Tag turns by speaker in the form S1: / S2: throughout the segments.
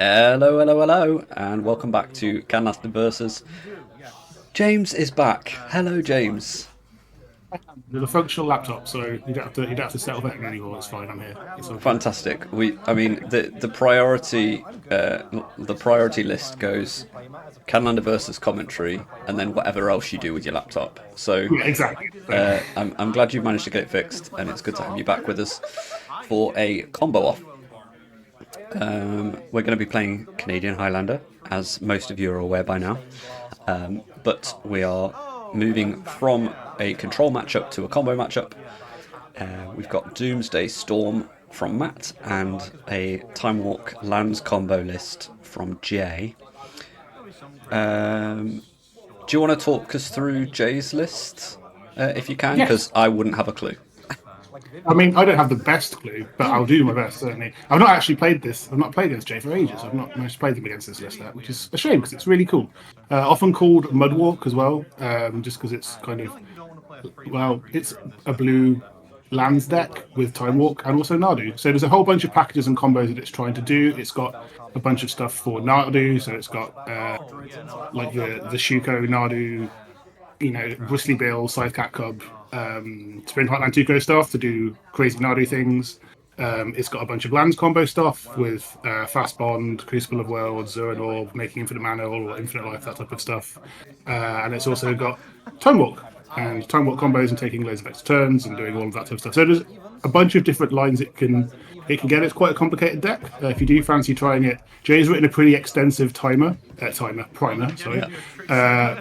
S1: Hello, hello, hello, and welcome back to Canlander versus. James is back. Hello, James.
S2: There's a functional laptop, so you don't have to settle that anymore. It's fine. I'm here. It's all good.
S1: Fantastic. I mean, the priority list goes Canlander versus commentary, and then whatever else you do with your laptop. So,
S2: Yeah, exactly. So,
S1: I'm glad you've managed to get it fixed, and it's good to have you back with us for a combo off. We're going to be playing Canadian Highlander, as most of you are aware by now. But we are moving from a control matchup to a combo matchup. We've got Doomsday Storm from Matt and a Time Walk lands combo list from Jay. Do you want to talk us through Jay's list, if you can?
S2: yes.
S1: Because I wouldn't have a clue.
S2: I mean, I don't have the best clue, but I'll do my best, certainly. I've not actually played this. I've not played against Jay for ages. I've not managed to play them against this list yet, which is a shame because it's really cool. Often called Mudwalk as well, just because it's kind of, well, it's a blue lands deck with Time Walk and also Nadu. So there's a whole bunch of packages and combos that it's trying to do. It's got a bunch of stuff for Nadu, so it's got like the Shuko Nadu, Bristly Bill, Scythecat Cub, Spin Heartland Tuco stuff to do crazy Nadu things. It's got a bunch of lands combo stuff with Fast Bond, Crucible of Worlds, Zuran Orb, making Infinite Mana or Infinite Life, that type of stuff. And it's also got Time Walk and Time Walk combos and taking loads of extra turns and doing all of that type of stuff. So there's a bunch of different lines it can get. It's quite a complicated deck. If you do fancy trying it, Jay's written a pretty extensive primer, sorry,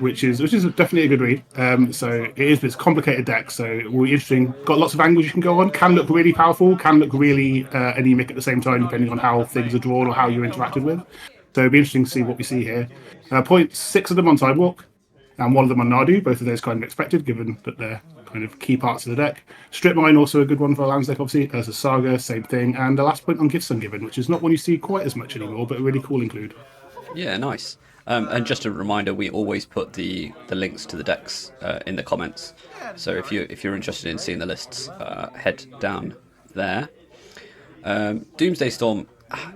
S2: which is definitely a good read. So it's a complicated deck. So it will be interesting. Got lots of angles you can go on. Can look really powerful. Can look really anemic at the same time, depending on how things are drawn or how you're interacted with. So it'll be interesting to see what we see here. Point six of them on Sidewalk and one of them on Nadu. Both of those kind of expected, given that they're kind of key parts of the deck. Strip Mine, also a good one for a lands deck, obviously. As a Saga, same thing. And the last point on Gifts Ungiven, which is not one you see quite as much anymore, but a really cool include.
S1: Yeah, nice. And just a reminder, we always put the links to the decks in the comments. So if you're interested in seeing the lists, head down there. Doomsday Storm.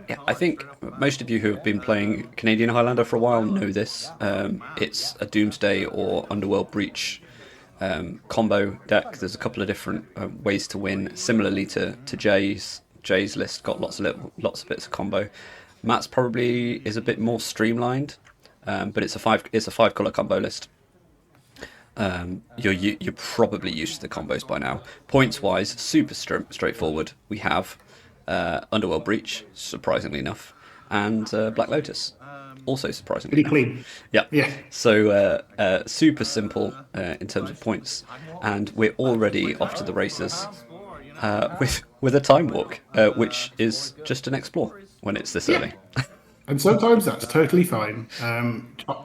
S1: Yeah, I think most of you who have been playing Canadian Highlander for a while know this. It's a Doomsday or Underworld Breach combo deck. There's a couple of different ways to win. Similarly to Jay's list, got lots of bits of combo. Matt's probably is a bit more streamlined, but it's a five color combo list. You're probably used to the combos by now. Points wise, super straightforward. We have Underworld Breach, surprisingly enough, and Black Lotus, also surprisingly
S2: Pretty
S1: enough.
S2: clean.
S1: Yeah.
S2: Yeah.
S1: So super simple in terms of points, and we're already off to the races with a Time Walk, which is just an explore when it's this early.
S2: And sometimes that's totally fine.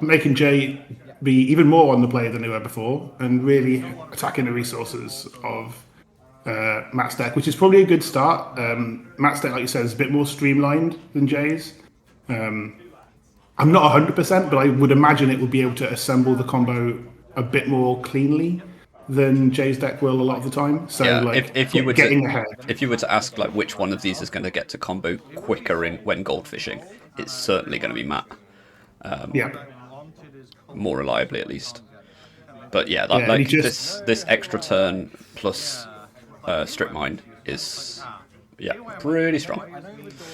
S2: Making Jay be even more on the play than they were before and really attacking the resources of Matt's deck, which is probably a good start. Matt's deck, like you said, is a bit more streamlined than Jay's. I'm not 100%, but I would imagine it would be able to assemble the combo a bit more cleanly than Jay's deck will a lot of the time. So,
S1: Yeah,
S2: like,
S1: if you were
S2: getting
S1: to
S2: ahead.
S1: if you were to ask like which one of these is going to get to combo quicker when goldfishing, it's certainly going to be Matt,
S2: Yeah.
S1: more reliably at least. But yeah,
S2: Yeah, and he
S1: like
S2: just
S1: this extra turn plus strip mine is pretty strong.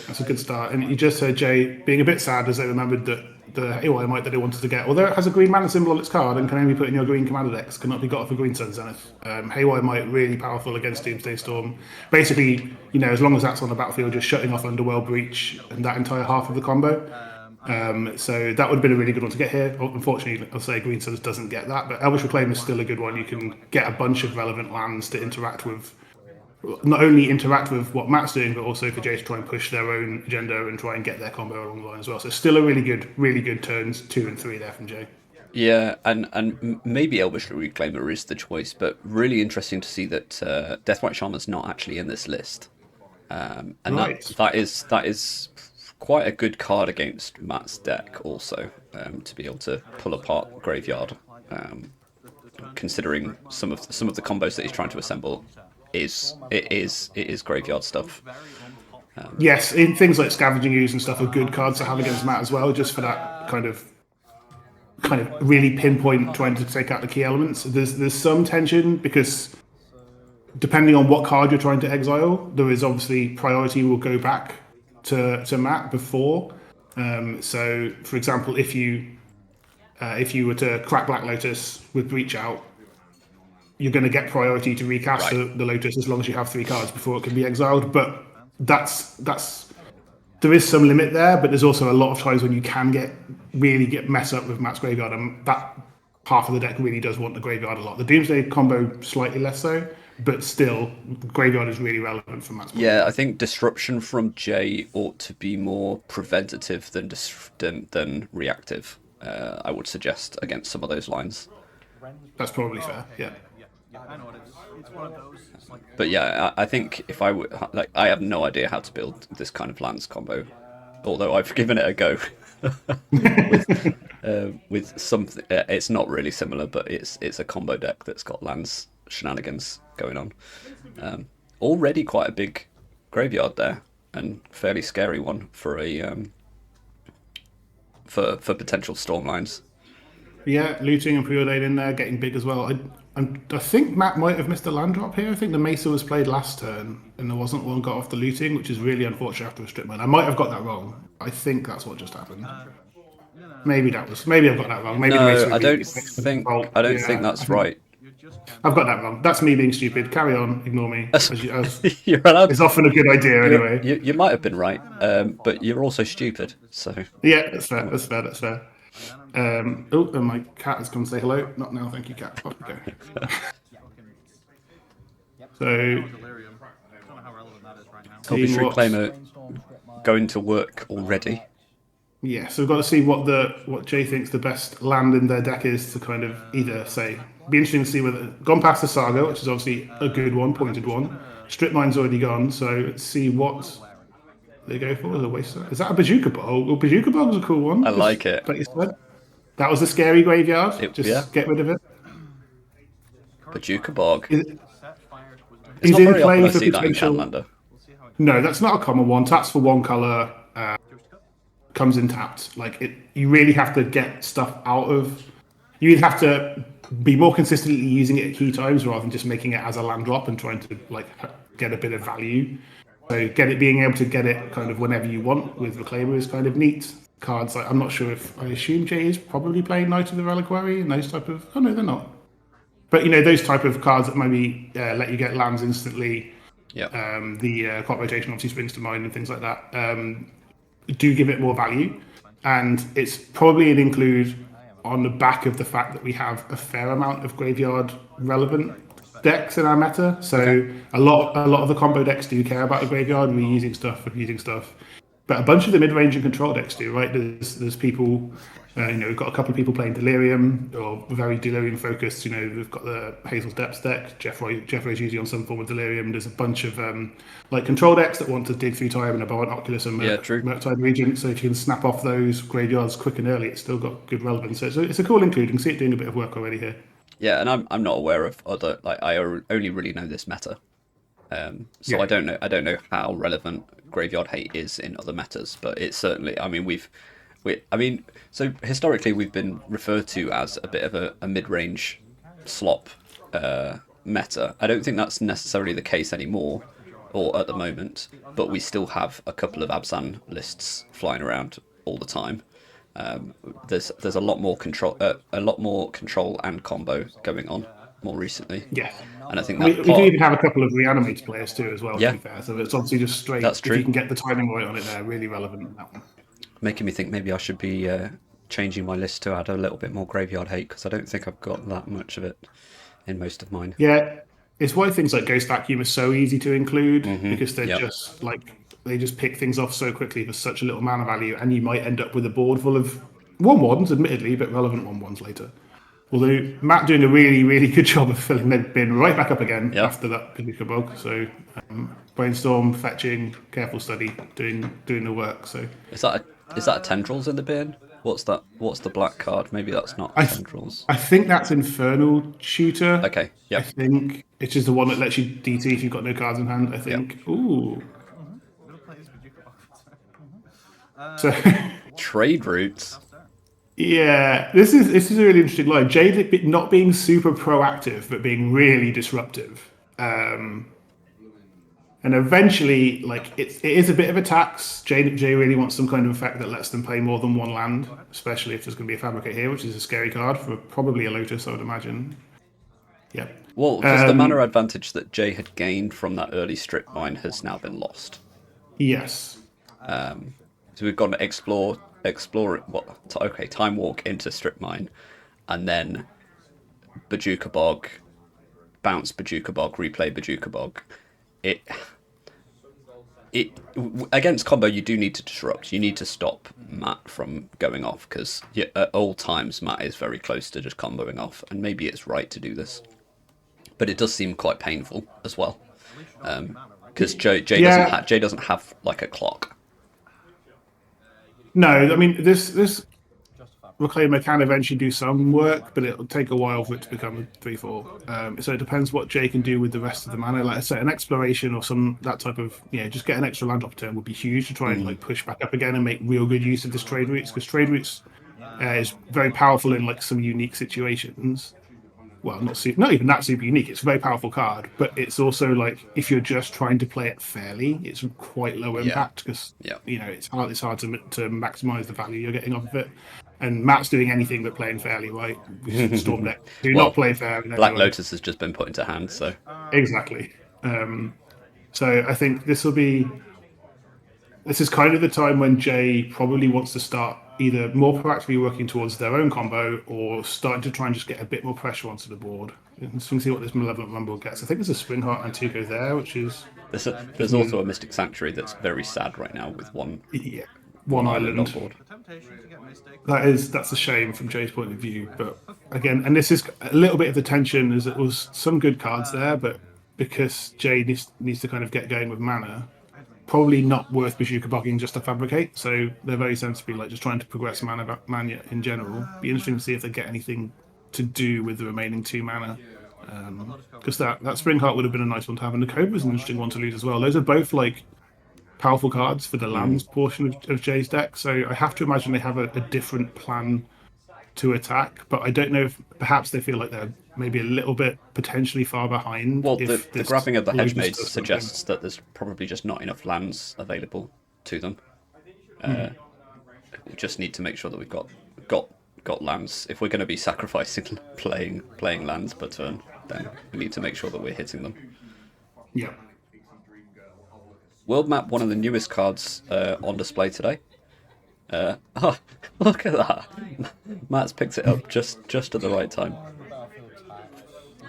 S2: That's a good start. And you just heard Jay being a bit sad as they remembered that the AY might that they wanted to get, although it has a green mana symbol on its card and can only put in your green commander decks, cannot be got off a green Sun Zenith. Haywire might really powerful against Doomsday Storm. Basically, as long as that's on the battlefield, just shutting off Underworld Breach and that entire half of the combo. So that would have been a really good one to get here. Unfortunately, I'll say Green Suns doesn't get that, but Elvish Reclaim is still a good one. You can get a bunch of relevant lands to interact with, not only interact with what Matt's doing, but also for Jay to try and push their own agenda and try and get their combo along the line as well. So still a really good turns 2 and 3 there from Jay.
S1: Yeah, and maybe Elvish Reclaimer is the choice, but really interesting to see that Deathwhite Shaman's not actually in this list, and
S2: Right.
S1: that is quite a good card against Matt's deck also, to be able to pull apart Graveyard, considering some of the combos that he's trying to assemble. It is graveyard stuff.
S2: Yes, in things like Scavenging Ooze and stuff are good cards to have against Matt as well, just for that kind of really pinpoint trying to take out the key elements. There's some tension because depending on what card you're trying to exile, there is obviously priority will go back to Matt before. So, for example, if you were to crack Black Lotus with Breach out, you're going to get priority to recast the Lotus as long as you have 3 cards before it can be exiled. But that's there is some limit there, but there's also a lot of times when you can really get mess up with Matt's graveyard, and that half of the deck really does want the graveyard a lot. The Doomsday combo slightly less so, but still, graveyard is really relevant for Matt's point.
S1: Yeah, I think disruption from Jay ought to be more preventative than reactive. I would suggest against some of those lines.
S2: That's probably fair. Yeah.
S1: But yeah, I think if I would I have no idea how to build this kind of lands combo, although I've given it a go. with something, it's not really similar, but it's a combo deck that's got lands shenanigans going on. Already quite a big graveyard there, and fairly scary one for a for potential storm lines.
S2: Yeah, looting and preordain in there, getting big as well. I think Matt might have missed a land drop here. I think the Mesa was played last turn, and there wasn't one got off the looting, which is really unfortunate after a strip mine. I might have got that wrong. I think that's what just happened. Maybe I've got that wrong. Maybe
S1: no, I don't think that's right.
S2: I've got that wrong. That's me being stupid. Carry on. Ignore me.
S1: You're allowed.
S2: It's often a good idea anyway.
S1: You might have been right, but you're also stupid. So
S2: yeah, that's fair. That's fair. And my cat has come to say hello. Not now, thank you, cat. Off we go. So,
S1: Hobby's Reclaimer going to work already.
S2: Yeah, so we've got to see what Jay thinks the best land in their deck is to kind of either say. Be interesting to see whether gone past the Saga, which is obviously a good one, pointed one. Strip Mine's already gone, so let's see what they go for as a waster. Is that a Bazooka Bog? Well, Bazooka Bog was a cool one.
S1: I like it.
S2: That was a scary graveyard. Get rid of it.
S1: Bazooka Bog.
S2: He's
S1: not
S2: in
S1: very
S2: play
S1: often I
S2: for
S1: see that in
S2: potential.
S1: Canlander.
S2: No, that's not a common one. Taps for one color. Comes in tapped. You really have to get stuff out of. You either have to be more consistently using it at key times rather than just making it as a land drop and trying to get a bit of value. So being able to get it kind of whenever you want with Reclaimer is kind of neat. Cards I'm not sure if I assume Jay is probably playing Knight of the Reliquary and those type of. Oh no, they're not. But those type of cards that maybe let you get lands instantly.
S1: Yeah.
S2: The crop rotation obviously springs to mind and things like that. Do give it more value, and it's probably an include on the back of the fact that we have a fair amount of graveyard relevant decks in our meta. So a lot of the combo decks do care about the graveyard, reusing stuff. But a bunch of the mid-range and control decks do, right? There's people, we've got a couple of people playing Delirium or very Delirium focused. We've got the Hazel's Depths deck. Jeffrey's usually on some form of Delirium. There's a bunch of control decks that want to dig through time and about Oculus and Murktide Regent. So if you can snap off those graveyards quick and early, it's still got good relevance. So it's a cool include. You can see it doing a bit of work already here.
S1: Yeah, and I'm not aware of other I only really know this meta. So I don't know how relevant Graveyard Hate is in other metas, but it's certainly. So historically we've been referred to as a bit of a mid-range slop meta. I don't think that's necessarily the case anymore, or at the moment. But we still have a couple of Abzan lists flying around all the time. There's a lot more control, and combo going on more recently.
S2: Yeah.
S1: And I think
S2: we do even have a couple of reanimated players too as well,
S1: yeah.
S2: to be fair. So it's obviously just straight.
S1: That's true.
S2: If you can get the timing right on it there, really relevant in that one.
S1: Making me think maybe I should be changing my list to add a little bit more Graveyard Hate, because I don't think I've got that much of it in most of mine.
S2: Yeah, it's why things like Ghost Vacuum are so easy to include, because they're just they just pick things off so quickly for such a little mana value, and you might end up with a board full of 1/1s, admittedly, but relevant 1/1s later. Although Matt doing a really, really good job of filling the bin right back up again after that Bazooka Bog. So brainstorm, fetching, careful study, doing the work. So
S1: is that Tendrils in the bin? What's that? What's the black card? Maybe that's not Tendrils.
S2: I think that's Infernal Tutor.
S1: Okay, yeah.
S2: I think it's just the one that lets you DT if you've got no cards in hand. I think. Yep. Ooh. So
S1: Trade routes.
S2: yeah, this is a really interesting line. Jade not being super proactive, but being really disruptive. And eventually, like it is a bit of a tax. Jay really wants some kind of effect that lets them play more than one land, especially if there's going to be a Fabricate here, which is a scary card for probably a Lotus, I would imagine. Yeah.
S1: Well, just the mana advantage that Jay had gained from that early strip mine has now been lost.
S2: Yes.
S1: So we've got to explore time walk into strip mine, and then Bajuka Bog, bounce Bajuka Bog, replay Bajuka Bog. It against combo, you do need to disrupt. You need to stop Matt from going off, because at all times Matt is very close to just comboing off, and maybe it's right to do this, but it does seem quite painful as well, because Jay doesn't have like a clock.
S2: No, I mean this Reclaimer can eventually do some work, but it'll take a while for it to become a 3/4. So it depends what Jay can do with the rest of the mana. Like I say, an exploration or that type of just get an extra land off turn would be huge to try and like push back up again and make real good use of this trade routes, because trade routes is very powerful in like some unique situations. Well, not even that super unique. It's a very powerful card, but it's also like if you're just trying to play it fairly, it's quite low impact because it's hard to maximize the value you're getting off of it. And Matt's doing anything but playing fairly, right? Storm deck do not play fair.
S1: Black Lotus has just been put into hand, so
S2: exactly. So I think this is kind of the time when Jay probably wants to start either more proactively working towards their own combo or starting to try and just get a bit more pressure onto the board. Let's see what this Malevolent Rumble gets. I think there's a Spring Heart and Tuco there, which is...
S1: There's also a Mystic Sanctuary that's very sad right now with one
S2: island on board. That's a shame from Jay's point of view. But again, and this is a little bit of the tension, as it was some good cards there, but because Jay needs to kind of get going with mana, probably not worth Bajuka Bogging just to Fabricate. So they're very sensibly like just trying to progress mana in general. Be interesting to see if they get anything to do with the remaining 2 mana. Because that Spring Heart would have been a nice one to have, and the Cobra's an interesting one to lose as well. Those are both like powerful cards for the lands portion of Jay's deck. So I have to imagine they have a different plan to attack, but I don't know if perhaps they feel like they're maybe a little bit potentially far behind.
S1: Well, the grabbing of the Hedge Maze suggests that there's probably just not enough lands available to them. We just need to make sure that we've got lands. If we're going to be sacrificing playing lands per turn, then we need to make sure that we're hitting them.
S2: Yeah.
S1: World Map, one of the newest cards on display today. Look at that! Matt's picked it up just at the right time.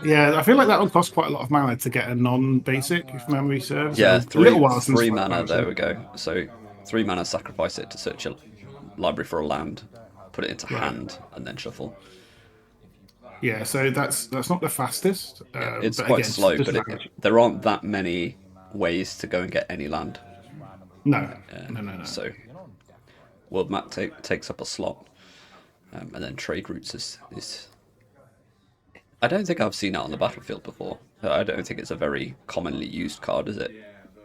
S2: Yeah, I feel like that would cost quite a lot of mana to get a non-basic, if memory serves.
S1: Yeah, three mana. There we go. So 3 mana, sacrifice it to search a library for a land, put it into hand, and then shuffle.
S2: Yeah, so that's not the fastest.
S1: It's quite slow, but there aren't that many ways to go and get any land.
S2: No.
S1: So World Map takes up a slot, and then Trade Routes is. I don't think I've seen it on the battlefield before. I don't think it's a very commonly used card, is it?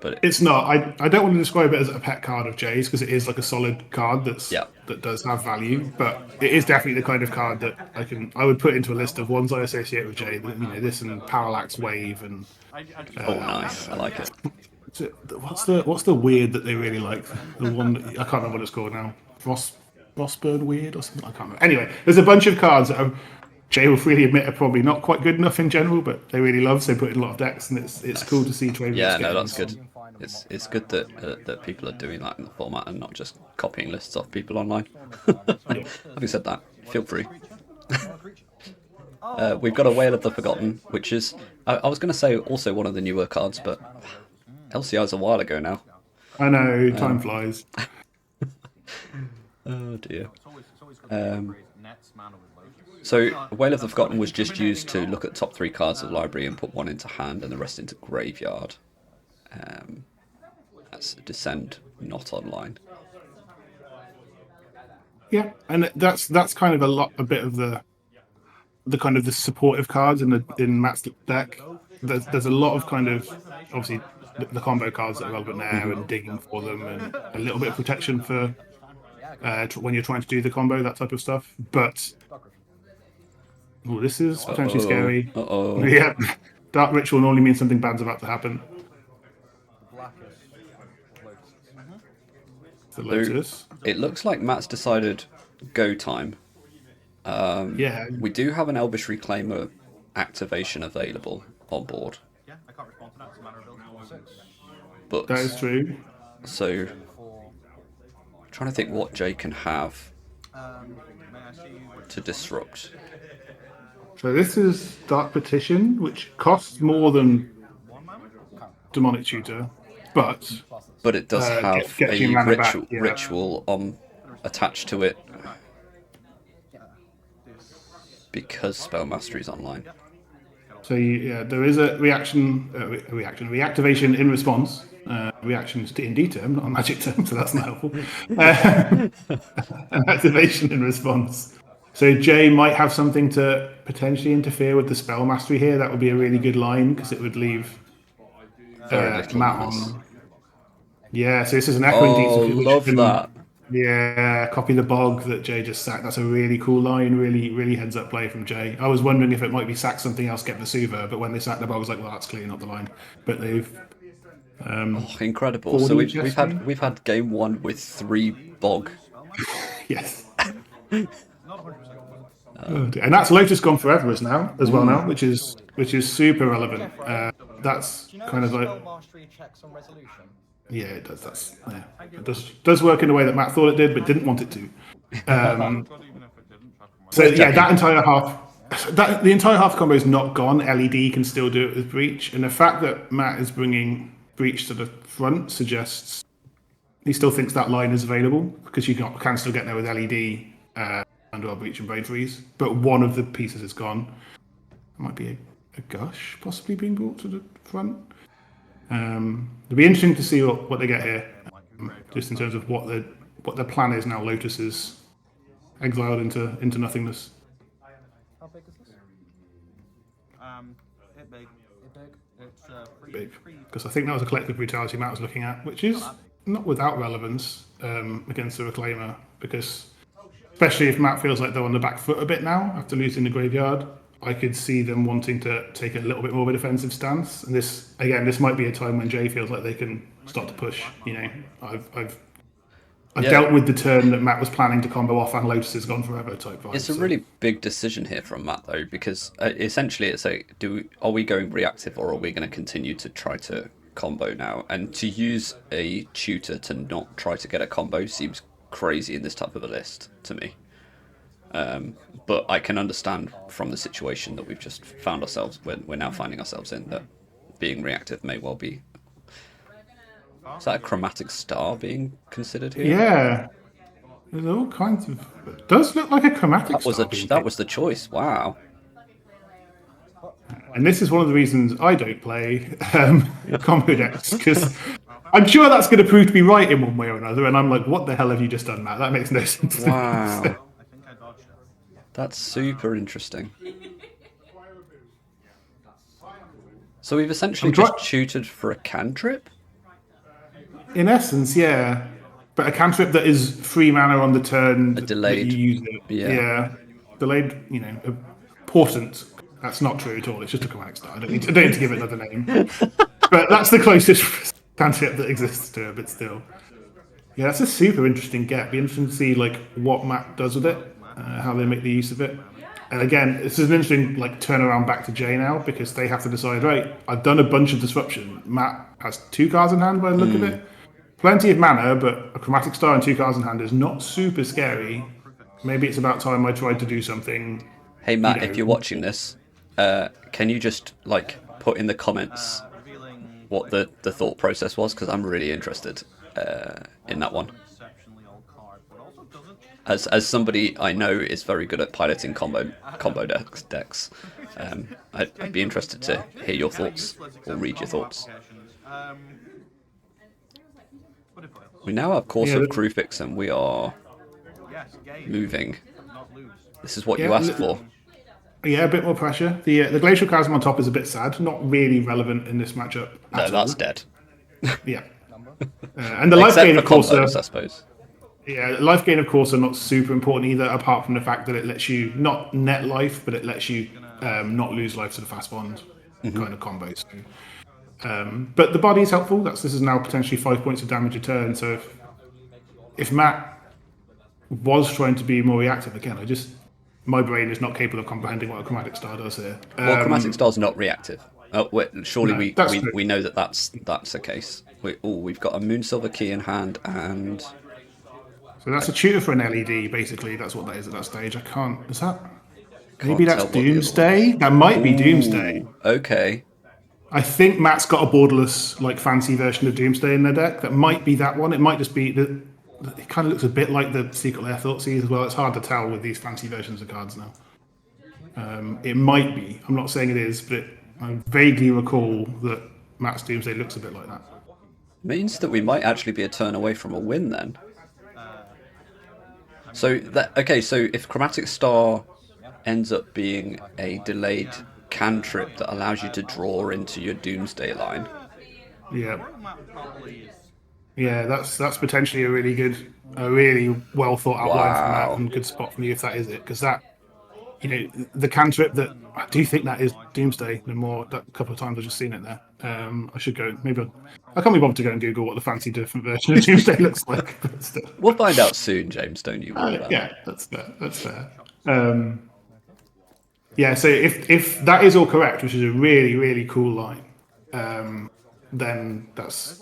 S1: But
S2: it's not. I don't want to describe it as a pet card of Jay's, because it is like a solid card that does have value. But it is definitely the kind of card that I would put into a list of ones I associate with Jay. This and Parallax Wave and.
S1: Nice! I like it.
S2: What's the weird that they really like? The one I can't remember what it's called now. Frostburn Weird or something. I can't remember. Anyway, there's a bunch of cards that Jay will freely admit are probably not quite good enough in general, but they really love. So they put in a lot of decks, and it's cool to see Trade.
S1: Yeah, no, that's good. It's good that people are doing that in the format and not just copying lists off people online. Having said that, feel free. We've got a Whale of the Forgotten, which is I was going to say also one of the newer cards, but LCI's a while ago now.
S2: I know, time flies.
S1: Oh dear. So Whale of the Forgotten was just used to look at the top 3 cards of the library and put one into hand and the rest into graveyard. That's Descend, not online.
S2: Yeah, and that's kind of a bit of the kind of the supportive cards in Matt's deck. There's a lot of kind of obviously the combo cards that are relevant there and digging for them, and a little bit of protection for when you're trying to do the combo, that type of stuff. But this is potentially scary. Yeah, Dark Ritual normally means something bad's about to happen. The Lotus.
S1: It looks like Matt's decided go time.
S2: Yeah.
S1: We do have an Elvish Reclaimer activation available on board.
S3: Yeah, I can't respond to that. It's a matter of building.
S1: But
S2: that is true.
S1: So, I'm trying to think what Jay can have to disrupt.
S2: So this is Dark Petition, which costs more than Demonic Tutor, but
S1: it does have a ritual attached to it because Spell Mastery is online.
S2: So there is a reactivation in response. Reactions to D&D term, not a Magic term, so that's not helpful. An activation in response. So Jay might have something to potentially interfere with the Spell Mastery here. That would be a really good line because it would leave Matt on. Yeah, so this is an Echoing Deep.
S1: Oh, love that.
S2: Yeah, copy the bog that Jay just sacked. That's a really cool line, really heads up play from Jay. I was wondering if it might be sack something else, get the Suva, but when they sacked the bog, I was like, well, that's clearly not the line. But they've
S1: incredible. So we've had game 1 with 3 bog.
S2: Yes. And that's Lotus Gone Forever as well now, which is super relevant. That's kind of like yeah, it does. It does work in a way that Matt thought it did, but didn't want it to. So yeah, that entire half combo is not gone. LED can still do it with Breach, and the fact that Matt is bringing Breach to the front suggests he still thinks that line is available because you can still get there with LED. Under Breach and Brain Freeze, but one of the pieces is gone. It might be a Gush possibly being brought to the front. It'll be interesting to see what they get here, just in terms of what their plan is now. Lotus is exiled into nothingness.
S3: How big is this? It's
S2: big, because I think that was a collective brutality Matt was looking at, which is not without relevance against the Reclaimer, because especially if Matt feels like they're on the back foot a bit now after losing the graveyard, I could see them wanting to take a little bit more of a defensive stance. And this might be a time when Jay feels like they can start to push. I've dealt with the turn that Matt was planning to combo off, and Lotus has gone forever type vibe.
S1: It's a really big decision here from Matt though, because essentially it's are we going reactive or are we going to continue to try to combo now? And to use a tutor to not try to get a combo seems crazy in this type of a list to me, but I can understand from the situation that we've just found ourselves, we're now finding ourselves in, that being reactive may well be. Is that a Chromatic Star being considered here?
S2: Yeah, there's all kinds of. It does look like a Chromatic Star.
S1: That was the choice. Wow.
S2: And this is one of the reasons I don't play combo decks, because I'm sure that's going to prove to be right in one way or another, and I'm like, what the hell have you just done, Matt? That makes no sense.
S1: Wow. That's super interesting. So we've essentially just tutored for a cantrip?
S2: In essence, yeah. But a cantrip that is 3 mana on the turn.
S1: A delayed.
S2: That you use it. Yeah. Delayed, important. That's not true at all. It's just a Chromatic Star. I don't need to give it another name. But that's the closest cantrip that exists to it, but still. Yeah, that's a super interesting get. Be interesting to see what Matt does with it, how they make the use of it. And again, this is an interesting turnaround back to Jay now, because they have to decide, right, I've done a bunch of disruption. Matt has 2 cards in hand by the look of it. Plenty of mana, but a Chromatic Star and 2 cards in hand is not super scary. Maybe it's about time I tried to do something.
S1: Hey Matt, if you're watching this, can you just put in the comments what the thought process was, because I'm really interested in that one. As somebody I know is very good at piloting combo decks, I'd be interested to hear your thoughts or read your thoughts. We now have Course of Kruphix, and we are moving. This is what you asked for.
S2: Yeah, a bit more pressure. The Glacial Chasm on top is a bit sad. Not really relevant in this matchup.
S1: No, that's dead.
S2: Yeah. And the life gain, of course,
S1: combos, I suppose.
S2: Yeah, life gain, of course, are not super important either, apart from the fact that it lets you not net life, but it lets you not lose life to the fast bond kind of combo. So, but the body is helpful. This is now potentially 5 points of damage a turn. So if Matt was trying to be more reactive again, my brain is not capable of comprehending what a chromatic star does here.
S1: Well, Chromatic Star's not reactive. Oh, wait, surely
S2: No, that's true.
S1: we know that that's the case. We've got a Moonsilver key in hand, and
S2: So that's a tutor for an LED, basically. That's what that is at that stage. I can't. Is that? Maybe
S1: Can't
S2: that's
S1: tell what the other
S2: Doomsday? That might be Doomsday.
S1: Ooh, okay.
S2: I think Matt's got a borderless, like, fancy version of Doomsday in their deck. That might be that one. It might just be. It kind of looks a bit like the Secret Lair Thoughtseize as well. It's hard to tell with these fancy versions of cards now. It might be. I'm not saying it is, but I vaguely recall that Matt's Doomsday looks a bit like that.
S1: Means that we might actually be a turn away from a win then. So so if Chromatic Star ends up being a delayed cantrip that allows you to draw into your Doomsday line.
S2: Yeah. Yeah, that's potentially a really well thought out line from Matt, and good spot from you if that is it, because that, the cantrip that I do think that is Doomsday. That couple of times I've just seen it there. I should go. I can't be bothered to go and Google what the fancy different version of Doomsday looks like. But still.
S1: We'll find out soon, James. Don't you worry about
S2: Yeah, that's fair. That's fair. Yeah, so if that is all correct, which is a really really cool line, then that's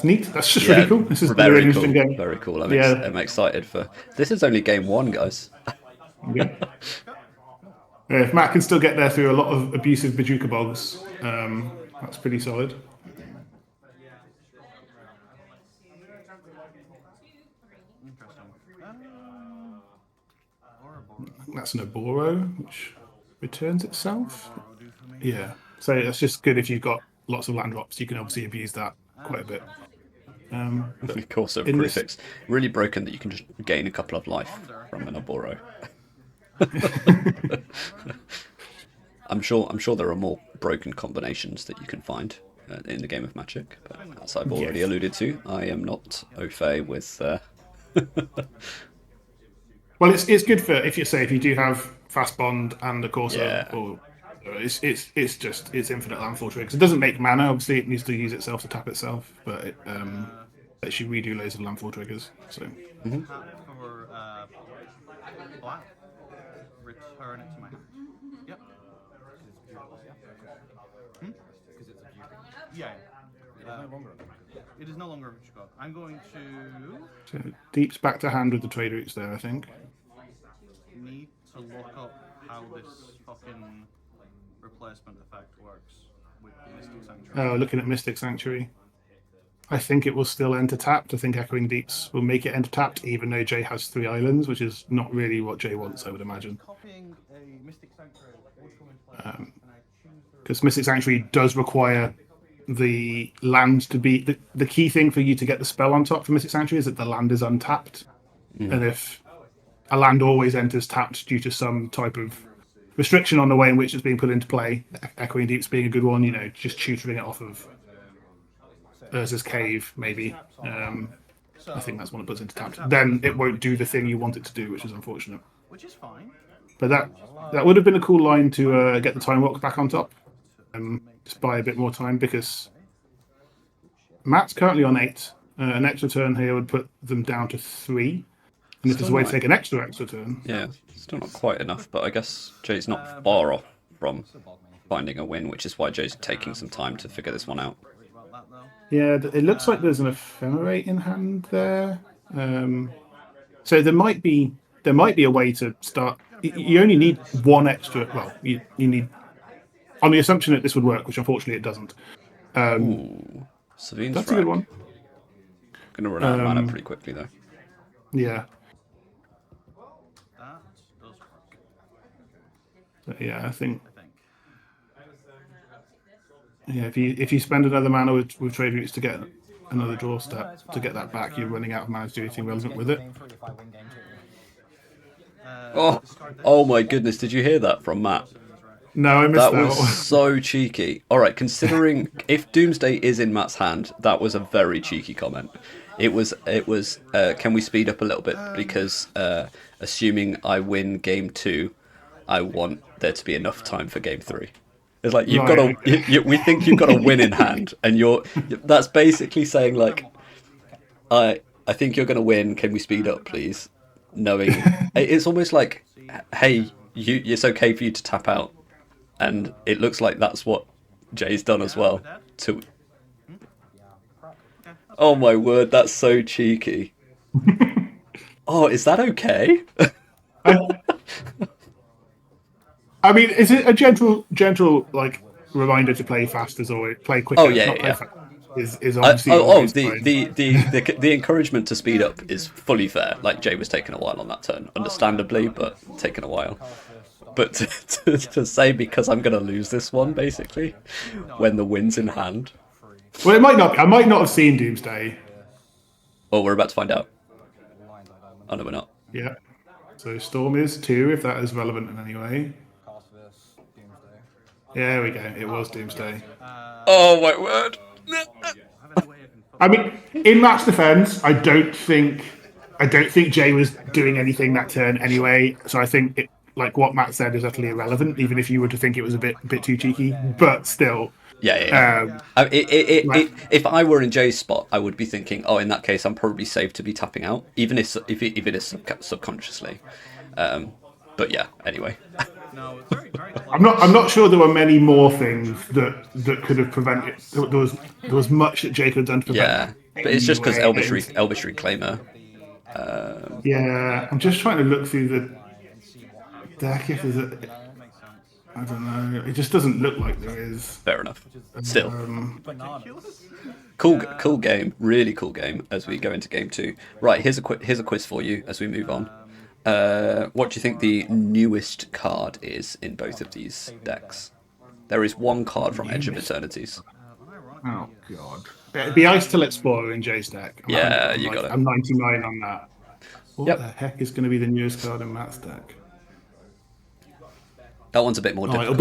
S2: neat. That's just really cool. This is a really interesting game.
S1: Very cool. I'm excited for. This is only game 1, guys.
S2: Yeah. Yeah, if Matt can still get there through a lot of abusive Bajuka bogs, that's pretty solid. That's an Oboro, which returns itself. Yeah, so it's just good if you've got lots of land drops. You can obviously abuse that quite a bit.
S1: Of course, prefix. Really broken that you can just gain a couple of life from an Oboro. I'm sure there are more broken combinations that you can find in the game of Magic, but as I've already alluded to, I am not au fait with.
S2: Well, it's good for if you do have fast bond and of course it's infinite landfall triggers. It doesn't make mana. Obviously, it needs to use itself to tap itself, but it lets you redo loads of landfall triggers. So.
S3: For black, return it to my hand. Yep. Yeah. It is no longer a rich god. I'm going to.
S2: So deeps back to hand with the trade routes there, I think.
S3: Need to look up how this fucking replacement effect works with Mystic Sanctuary.
S2: Oh, looking at Mystic Sanctuary. I think it will still enter tapped. I think Echoing Deeps will make it enter tapped, even though Jay has 3 islands, which is not really what Jay wants, I would imagine. Because Mystic Sanctuary does require the land to be the key thing for you to get the spell on top for Mystic Sanctuary is that the land is untapped. And if a land always enters tapped due to some type of restriction on the way in which it's being put into play, Echoing Deeps being a good one, just tutoring it off of Urza's Cave, maybe. I think that's one that puts into tapped. Then it won't do the thing you want it to do, which is unfortunate.
S3: Which is fine.
S2: But that would have been a cool line to get the Time Walk back on top. Just buy a bit more time, because Matt's currently on 8. An extra turn here would put them down to 3. And if there's a way to take an extra turn.
S1: Yeah, still not quite enough, but I guess Jay's not far off from finding a win, which is why Jay's taking some time to figure this one out.
S2: Yeah, it looks like there's an Ephemerate in hand there. So there might be a way to start. You only need one extra. Well, you need, on the assumption that this would work, which unfortunately it doesn't.
S1: Ooh, Savine's
S2: that's a good one.
S1: Gonna run out of mana pretty quickly though.
S2: Yeah. But yeah, I think. Yeah, if you spend another mana with trade routes to get another draw step to get that back, you're running out of mana to do anything relevant with it.
S1: Oh my goodness! Did you hear that from Matt?
S2: No, I missed
S1: That
S2: that
S1: was
S2: one.
S1: so cheeky. All right, considering if Doomsday is in Matt's hand, that was a very cheeky comment. It was. Can we speed up a little bit because assuming I win game 2, I want there to be enough time for game 3. It's like you've got
S2: Right,
S1: to. We think you've got a win in hand, and you're. That's basically saying like, I think you're going to win. Can we speed up, please? Knowing it's almost like, hey, it's okay for you to tap out. And it looks like that's what Jay's done as well. Oh my word, that's so cheeky. Oh, is that okay?
S2: I mean, is it a gentle like reminder to play fast as always, play quicker?
S1: Oh yeah,
S2: not play
S1: yeah.
S2: fast, is obviously always fine.
S1: The encouragement to speed up is fully fair. Like Jay was taking a while on that turn, understandably, but taking a while. But to say because I'm going to lose this one, basically, when the win's in hand.
S2: Well, it might not be. I might not have seen Doomsday.
S1: Oh, we're about to find out. Oh no, we're not.
S2: Yeah. So Storm is 2, if that is relevant in any way. There we go. It was Doomsday.
S1: Oh my word.
S2: I mean, in Matt's defense, I don't think Jay was doing anything that turn anyway. So I think it, like what Matt said, is utterly irrelevant, even if you were to think it was a bit too cheeky. But still,
S1: Yeah. If I were in Jay's spot, I would be thinking, oh, in that case, I'm probably safe to be tapping out, even if it is subconsciously. But yeah, anyway.
S3: No, it's very, very close.
S2: I'm not sure there were many more things that could have prevented. There was much that Jay could have done to prevent.
S1: Yeah, but it's just because Elvish Reclaimer.
S2: Yeah, I'm just trying to look through the deck. If there's a, I don't know. It just doesn't look like there is.
S1: Fair enough. Still, cool game, really cool game. As we go into game 2, right? Here's a quiz for you as we move on. What do you think the newest card is in both of these decks? There is one card from Edge of Eternities.
S2: Oh god, it'd be Ice-Till Explorer in Jay's deck.
S1: You got it.
S2: I'm 99 on that. What
S1: Yep.
S2: the heck is going to be the newest card in Matt's deck?
S1: That one's a bit more difficult.
S2: It'll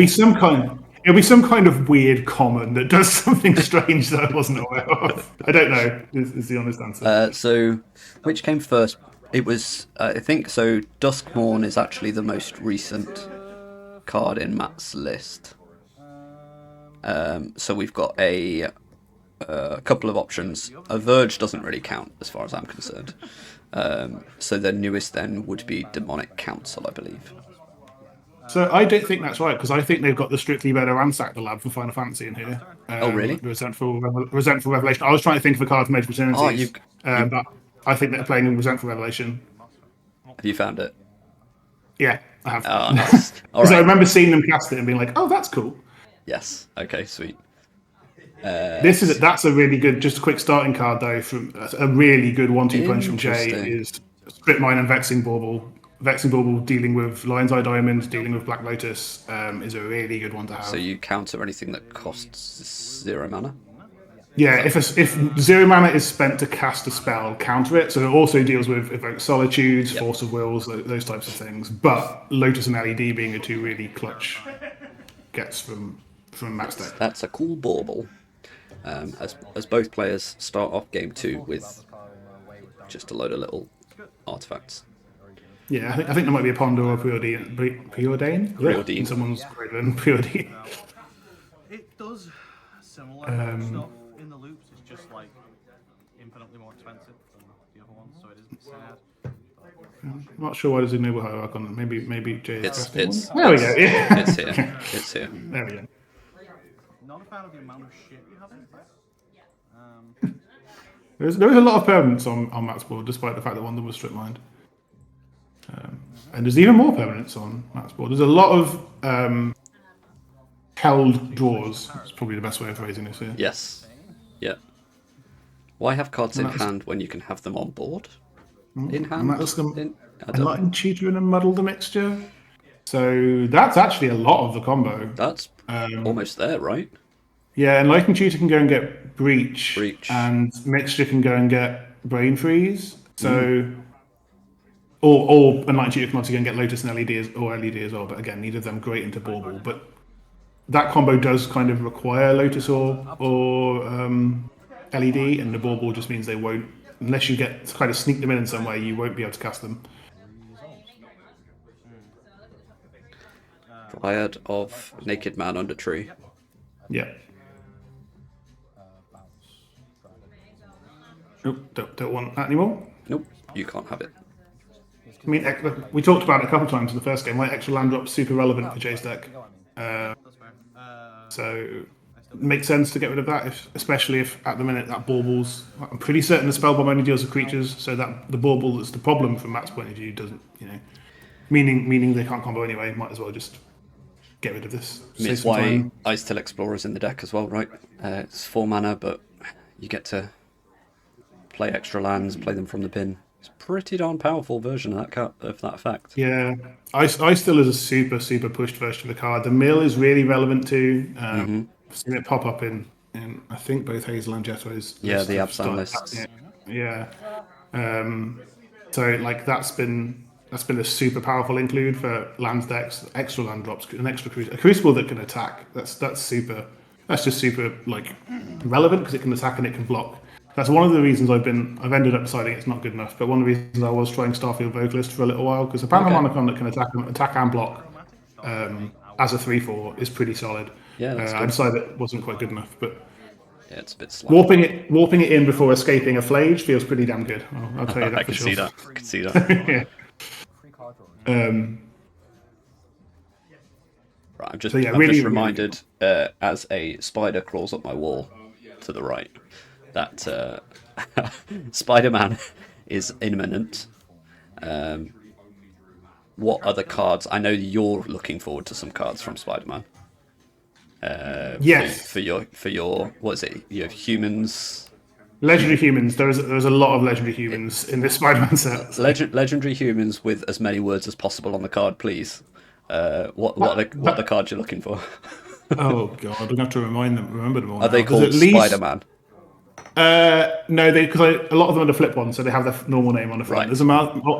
S2: be some kind of weird common that does something strange that I wasn't aware of. I don't know. Is the honest answer.
S1: So, which came first? It was, I think, so Duskmourn is actually the most recent card in Matt's list. So we've got a couple of options. A Verge doesn't really count as far as I'm concerned. So the newest then would be Demonic Council, I believe.
S2: So I don't think that's right, because I think they've got the Strictly Better Ransack the Lab from Final Fantasy in here.
S1: Oh, really?
S2: Resentful Revelation. I was trying to think of a card from Edge of Eternities, but I think they're playing Resentful Revelation.
S1: Have you found it?
S2: Yeah, I have.
S1: Oh, nice. All
S2: Because
S1: right.
S2: I remember seeing them cast it and being like, oh, that's cool.
S1: Yes. Okay, sweet.
S2: That's a really good, just a quick starting card though. From a really good 1-2 punch from Jay
S1: Interesting.
S2: is Strip Mine and Vexing Bauble. Vexing Bauble dealing with Lion's Eye Diamond, dealing with Black Lotus is a really good one to have.
S1: So you counter anything that costs 0 mana?
S2: Yeah, if 0 mana is spent to cast a spell, counter it. So it also deals with Evoke Solitudes, Force of Wills, those types of things. But Lotus and LED being the 2 really clutch gets from Matt's deck.
S1: That's a cool bauble. As both players start off game 2 with just a load of little artifacts.
S2: Yeah, I think there might be a Ponder or a Preordain.
S1: Preordain.
S2: In someone's Preordain.
S3: It does similar stuff in the loops. It's just like infinitely more expensive than the other ones, so it isn't sad.
S2: I'm not sure why there's a Noble Hierarch on it. Maybe Jay is
S1: It's
S2: casting one. There we go. Yeah.
S1: It's here. It's here.
S2: There we go.
S3: Not a fan of the amount of shit you have in there.
S2: There is a lot of permanents on Matt's board, despite the fact that one of them was strip mined. And there's even more permanents on Matt's board. There's a lot of held draws. That's probably the best way of phrasing this here.
S1: Yes. Yeah. Why have cards in hand when you can have them on board? In hand?
S2: And that's
S1: I don't know.
S2: Enlightened Tutor and a Muddle the Mixture. So that's actually a lot of the combo.
S1: That's almost there, right?
S2: Yeah, Enlightened Tutor can go and get Breach. And Mixture can go and get Brain Freeze. So, or Enlightened Tutor can also go and get Lotus and LED or LED as well. But again, neither of them great into Bauble. But that combo does kind of require Lotus or LED, and the bauble just means they won't, unless you get to kind of sneak them in some way, you won't be able to cast them.
S1: Dryad of Naked Man under Tree.
S2: Yeah. Nope, don't want that anymore.
S1: Nope, you can't have it.
S2: I mean, we talked about it a couple of times in the first game. Like, extra land drop's super relevant for Jay's deck. So it makes sense to get rid of that, especially if at the minute that bauble's. I'm pretty certain the spellbomb only deals with creatures, so that the bauble that's the problem from Matt's point of view doesn't, meaning they can't combo anyway. Might as well just get rid of this.
S1: It's why Ice-Tail Explorer's in the deck as well, right? It's 4 mana, but you get to play extra lands, play them from the bin. It's a pretty darn powerful version of that effect.
S2: Yeah, Ice still is a super, super pushed version of the card. The mill is really relevant too. I've seen it pop up in I think both Hazel and Jetto's.
S1: Yeah, the Absan lists.
S2: Yeah. So like that's been a super powerful include for lands decks, extra land drops, an extra a crucible that can attack. That's super. That's just super like relevant because it can attack and it can block. That's one of the reasons I've ended up deciding it's not good enough. But one of the reasons I was trying Starfield Vocalist for a little while, because apparently Monocon that can attack and block as a 3/4 is pretty solid.
S1: Yeah, that's
S2: I decided it wasn't quite good enough, but
S1: yeah, it's a bit slow.
S2: warping it in before escaping a Flage feels pretty damn good. I'll tell you that
S1: I can
S2: for
S1: see
S2: sure.
S1: that. I can see that.
S2: Yeah.
S1: Right, I'm just
S2: really
S1: reminded as a spider crawls up my wall to the right that Spider-Man is imminent. What other cards? I know you're looking forward to some cards from Spider-Man.
S2: Yes.
S1: For your what is it? Your humans.
S2: Legendary humans. There's a lot of legendary humans in this Spider-Man set.
S1: Legendary humans with as many words as possible on the card, please. What are the cards you're looking for?
S2: Oh god, I'm gonna have to remember them all.
S1: Are they called Spider-Man?
S2: No, because a lot of them are the flip ones, so they have their normal name on the front.
S1: Right.
S2: There's I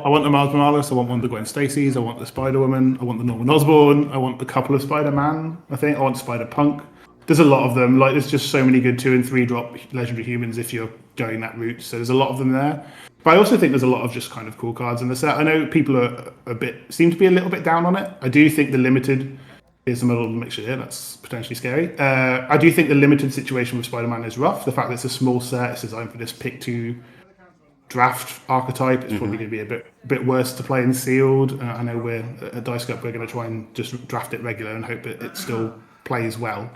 S2: want the Miles Morales, I want one of the Gwen Stacy's, I want the Spider-Woman, I want the Norman Osborn, I want a couple of Spider-Man, I think, I want Spider-Punk. There's a lot of them. Like, there's just so many good 2 and 3 drop legendary humans if you're going that route. So there's a lot of them there. But I also think there's a lot of just kind of cool cards in the set. I know people are seem to be a little bit down on it. I do think the limited is a little mixture here. That's potentially scary. I do think the limited situation with Spider-Man is rough. The fact that it's a small set, it's designed for this pick 2 draft archetype. It's probably going to be a bit worse to play in sealed. I know we're at Dice Cup. We're going to try and just draft it regular and hope that it still plays well.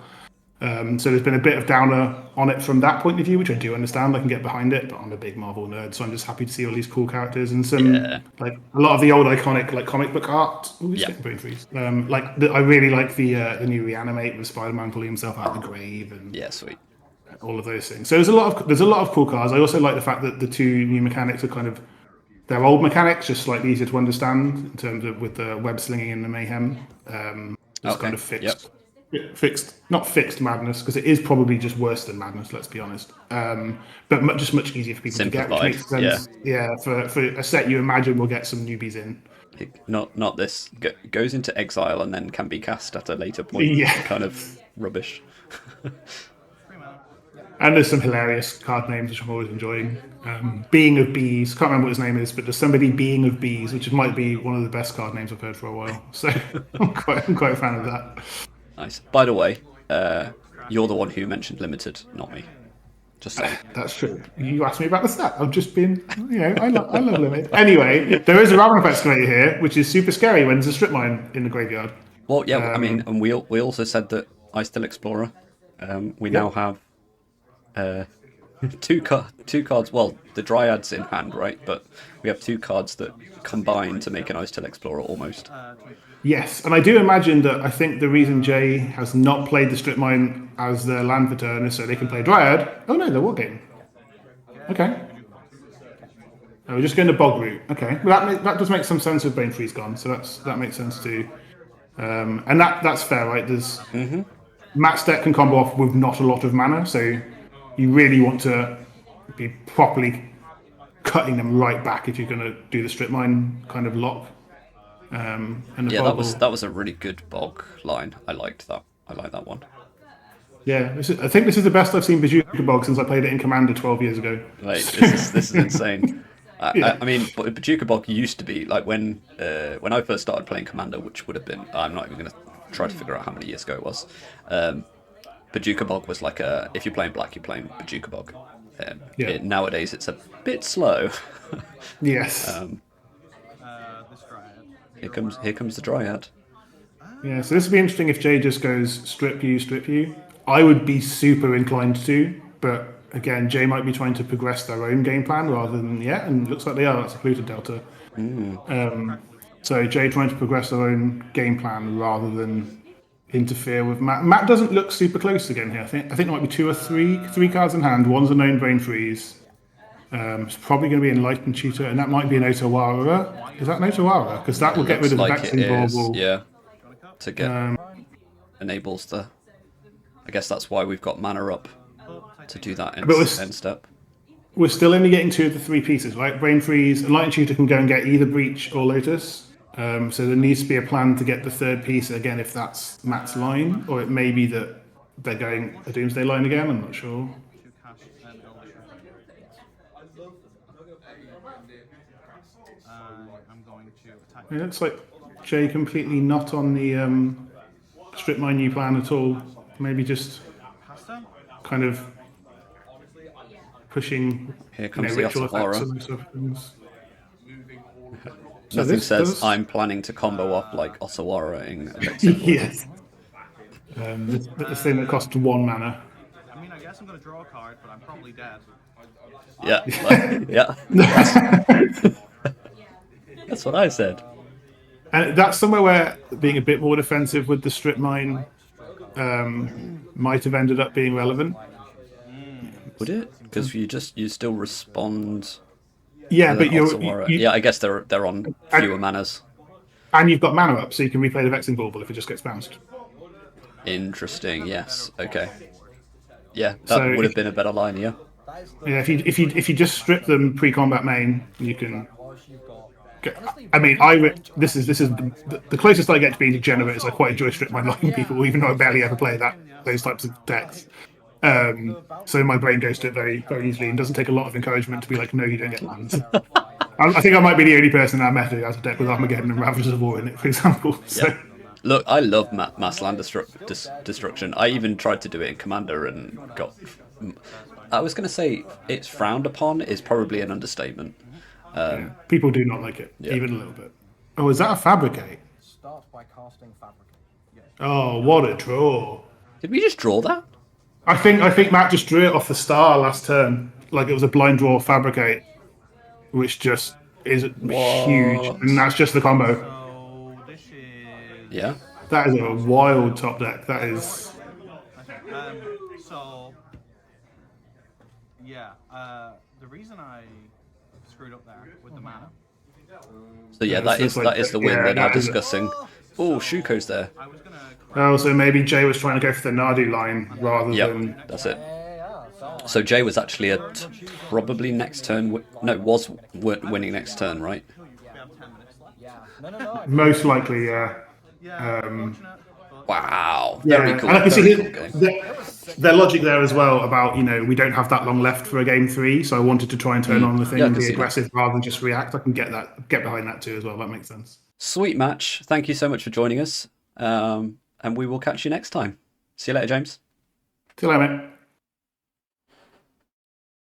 S2: So there's been a bit of downer on it from that point of view, which I do understand. I can get behind it, but I'm a big Marvel nerd, so I'm just happy to see all these cool characters and some like a lot of the old iconic like comic book art. Ooh, I really like the new Reanimate with Spider-Man pulling himself out of the grave and
S1: Sweet.
S2: all of those things. So there's a lot of cool cards. I also like the fact that the 2 new mechanics are kind of they're old mechanics, just slightly easier to understand in terms of with the web slinging and the mayhem. It's kind of fixed. Yep. Not fixed madness, because it is probably just worse than madness, let's be honest. But just much easier for people
S1: Simplified,
S2: to get, which makes sense. Yeah, for a set you imagine we'll get some newbies in.
S1: Not this. Goes into exile and then can be cast at a later point.
S2: Yeah.
S1: Kind of rubbish.
S2: And there's some hilarious card names which I'm always enjoying. Being of Bees, can't remember what his name is, but there's somebody Being of Bees, which might be one of the best card names I've heard for a while. So I'm quite a fan of that.
S1: Nice. By the way, you're the one who mentioned limited, not me. Just saying.
S2: That's true. You asked me about the stat. I've just been, I love limit. Anyway, there is a Ravenous Excavator here, which is super scary when there's a strip mine in the graveyard.
S1: Well, yeah, I mean, and we also said that Ice-Tail Explorer. We now have two cards. Well, the Dryad's in hand, right? But we have 2 cards that combine to make an Ice-Tail Explorer almost.
S2: Yes, and I do imagine that I think the reason Jay has not played the strip mine as their land return is so they can play Dryad. Oh no, they're war game. Okay. Oh, we're just going to bog route. Okay, well, that does make some sense with Bane Freeze gone, so that makes sense too. And that's fair, right? There's Matt's deck can combo off with not a lot of mana, so you really want to be properly cutting them right back if you're going to do the strip mine kind of lock.
S1: That was a really good bog line. I liked that. I like that one.
S2: Yeah, I think this is the best I've seen Bazooka Bog since I played it in Commander 12 years ago.
S1: Like this is insane.
S2: Yeah.
S1: I mean, Bazooka Bog used to be like when I first started playing Commander, which would have been, I'm not even going to try to figure out how many years ago it was. Bazooka Bog was like if you're playing black, you're playing Bazooka Bog. Nowadays, it's a bit slow.
S2: Yes.
S3: This Dryad.
S1: Here comes the Dryad.
S2: Yeah, so this would be interesting if Jay just goes strip you. I would be super inclined to, but again, Jay might be trying to progress their own game plan rather than and it looks like they are. That's a polluted delta. So Jay trying to progress their own game plan rather than interfere with Matt. Matt doesn't look super close again here. I think there might be two or three cards in hand. One's a known Brain Freeze. It's probably going to be Enlightened Tutor, and that might be an Otawara. Is that an Otawara? Because that will get rid of the Vexing Bauble.
S1: Yeah. To get enables the. I guess that's why we've got mana up to do that end step.
S2: We're still only getting 2 of the 3 pieces, right? Brain Freeze, Enlightened Tutor can go and get either Breach or Lotus. So there needs to be a plan to get the 3rd piece again if that's Matt's line, or it may be that they're going a Doomsday line again. I'm not sure.
S3: I'm going to attack.
S2: It looks like Jay completely not on the strip mine new plan at all. Maybe just kind of pushing.
S1: Here comes the
S2: ritual effects
S1: Otawara.
S2: and sort of things.
S1: Nothing says I'm planning to combo up like Otawara-ing.
S2: Yes. This thing that costs 1 mana.
S3: I mean, I guess I'm going to draw a card, but I'm probably dead.
S1: Yeah, yeah. That's what I said.
S2: And that's somewhere where being a bit more defensive with the strip mine might have ended up being relevant.
S1: Would it? Because you still respond.
S2: Yeah,
S1: to
S2: but
S1: yeah, I guess they're on fewer manas.
S2: And you've got mana up, so you can replay the Vexing Bauble if it just gets bounced.
S1: Interesting. Yes. Okay. Yeah, that would have been a better line. Yeah.
S2: Yeah, if you just strip them pre-combat main, you can. I mean, this is the closest I get to being degenerate is I quite enjoy strip mine locking people, even though I barely ever play those types of decks. So my brain goes to it very, very easily and doesn't take a lot of encouragement to be like, no, you don't get lands. I think I might be the only person in our meta who has a deck with Armageddon and Ravagers of War in it, for example. So.
S1: Yeah. Look, I love mass land destruction. I even tried to do it in Commander and got. I was going to say it's frowned upon is probably an understatement.
S2: People do not like it, even a little bit. Oh, is that a Fabricate?
S4: Start by casting Fabricate.
S2: Oh, what a draw!
S1: Did we just draw that?
S2: I think Matt just drew it off the star last turn, like it was a blind draw Fabricate, which just is huge, and that's just the combo.
S3: So this is.
S1: Yeah.
S2: That is a wild top deck. That is.
S3: So. Yeah. The reason I screwed up there with the mana.
S1: So yeah, that is the win they're now discussing. Oh, Shuko's there.
S3: I was gonna.
S2: Oh, so maybe Jay was trying to go for the Nadu line rather than.
S1: That's it. So Jay was actually at probably next turn. Was winning next turn, right?
S2: Most likely, yeah.
S1: Wow.
S2: Yeah,
S1: Very cool.
S2: and I can
S1: Very
S2: see
S1: cool game.
S2: their logic there as well about, we don't have that long left for a game 3, so I wanted to try and turn on the thing and be aggressive rather than just react. I can get behind that too as well. That makes sense.
S1: Sweet match. Thank you so much for joining us. And we will catch you next time. See you later, James.
S2: See you later, mate.